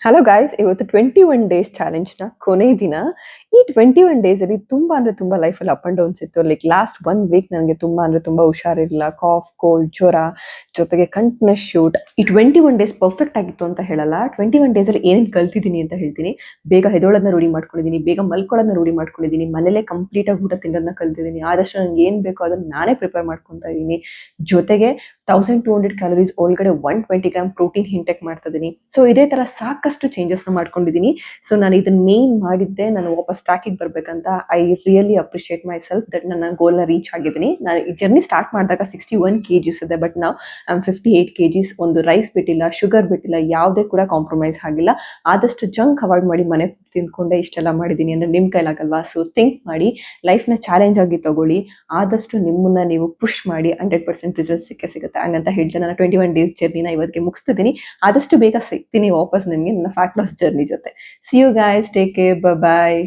Hello guys, ಇವತ್ತು 21 days ಚಾಲೆಂಜ್‌ನ ಕೊನೆ ದಿನ. ಈ 21 ಡೇಸಲ್ಲಿ ತುಂಬಾ ಅಂದ್ರೆ ತುಂಬಾ ಲೈಫಲ್ಲಿ ಅಪ್ ಅಂಡ್ ಡೌನ್ಸ್ ಇತ್ತು. ಲೈಕ್ ಲಾಸ್ಟ್ 1 ವೀಕ್ ನನಗೆ ತುಂಬಾ ಅಂದ್ರೆ ತುಂಬಾ ಹುಷಾರಿರಲಿಲ್ಲ. ಕಾಫ್, ಕೋಲ್ಡ್, ಜ್ವರ, ಜೊತೆಗೆ ಕಂಟಿನ್ಯೂಸ್ ಶೂಟ್. ಈ 21 ಡೇಸ್ ಪರ್ಫೆಕ್ಟ್ ಆಗಿತ್ತು ಅಂತ ಹೇಳಲ್ಲ. 21 ಡೇಸಲ್ಲಿ ಏನೇನು ಕಲ್ತಿದ್ದೀನಿ ಅಂತ ಹೇಳ್ತೀನಿ. ಬೇಗ ಎದ್ದೇಳೋದನ್ನ ರೂಢಿ ಮಾಡ್ಕೊಂಡಿದ್ದೀನಿ, ಬೇಗ ಮಲ್ಕೊಳ್ಳೋದನ್ನ ರೂಢಿ ಮಾಡ್ಕೊಂಡಿದ್ದೀನಿ, ಮನೇಲೇ ಕಂಪ್ಲೀಟಾಗಿ ಊಟ ತಿನ್ನೋದನ್ನ ಕಲ್ತಿದ್ದೀನಿ. ಆದಷ್ಟು ನನಗೆ ಏನು ಬೇಕೋ ಅದನ್ನ ನಾನೇ ಪ್ರಿಪೇರ್ ಮಾಡ್ಕೊತಾ ಇದ್ದೀನಿ. ಜೊತೆಗೆ 1200 ಕ್ಯಾಲೋರೀಸ್ ಒಳಗಡೆ 120 ಗ್ರಾಮ್ ಪ್ರೋಟೀನ್ ಇಂಟೇಕ್ ಮಾಡ್ತಾ ಇದ್ದೀನಿ. ಸೊ ಇದೇ ತರ ಸಾಕಷ್ಟು ಚೇಂಜಸ್‌ನ ಮಾಡ್ಕೊಂಡಿದ್ದೀನಿ. ಸೊ ನಾನು ಇದನ್ನ ಮೇನ್ ಮಾಡಿದ್ದೆ ನಾನು ವಾಪಸ್ ಟ್ರ್ಯಾಕಿಗೆ ಬರ್ಬೇಕಂತ. I really appreciate my self that ನನ್ನ ಗೋಲ್‌ನ ರೀಚ್ ಆಗಿದ್ದೀನಿ. ನಾನು ಈ ಜರ್ನಿ ಸ್ಟಾರ್ಟ್ ಮಾಡಿದಾಗ 61 ಕೆಜಿಸ್ ಇದೆ. But now I am 58 kgs. ಒಂದು ರೈಸ್ ಬಿಟ್ಟಿಲ್ಲ, ಶುಗರ್ ಬಿಟ್ಟಿಲ್ಲ, ಯಾವುದೇ ಕೂಡ ಕಾಂಪ್ರಮೈಸ್ ಆಗಿಲ್ಲ. ಆದಷ್ಟು ಜಂಕ್ ಅವಾಯ್ಡ್ ಮಾಡಿ ಮನೆ ಫುಡ್ ತಿಂದ್ಕೊಂಡೆ ಇಷ್ಟೆಲ್ಲ ಮಾಡಿದ್ದೀನಿ ಅಂದ್ರೆ ನಿಮ್ಮ ಕೈಲಾಗಲ್ವಾ? ಸೊ ಥಿಂಕ್ ಮಾಡಿ, ಲೈಫ್‌ನ ಚಾಲೆಂಜ್ ಆಗಿ ತಗೊಳ್ಳಿ. ಆದಷ್ಟು ನಿಮ್ಮನ್ನ ನೀವು ಪುಷ್ ಮಾಡಿ 100% ರಿಸಲ್ಟ್ ಸಿಕ್ಕೇ ಸಿಗುತ್ತೆ. ಹಂಗಂತ ಹೇಳ್ತಾ ನಾನು 21 ಡೇಸ್ ಜರ್ನಿನ ಇವತ್ತಿಗೆ ಮುಗಿಸ್ತಿದ್ದೀನಿ. ಆದಷ್ಟು ಬೇಗ ಸಿಗ್ತೀನಿ ವಾಪಸ್ ನಿಮಗೆ ನನ್ನ ಫ್ಯಾಟ್ ಲಾಸ್ ಜರ್ನಿ ಜೊತೆ. See you guys, take care, bye.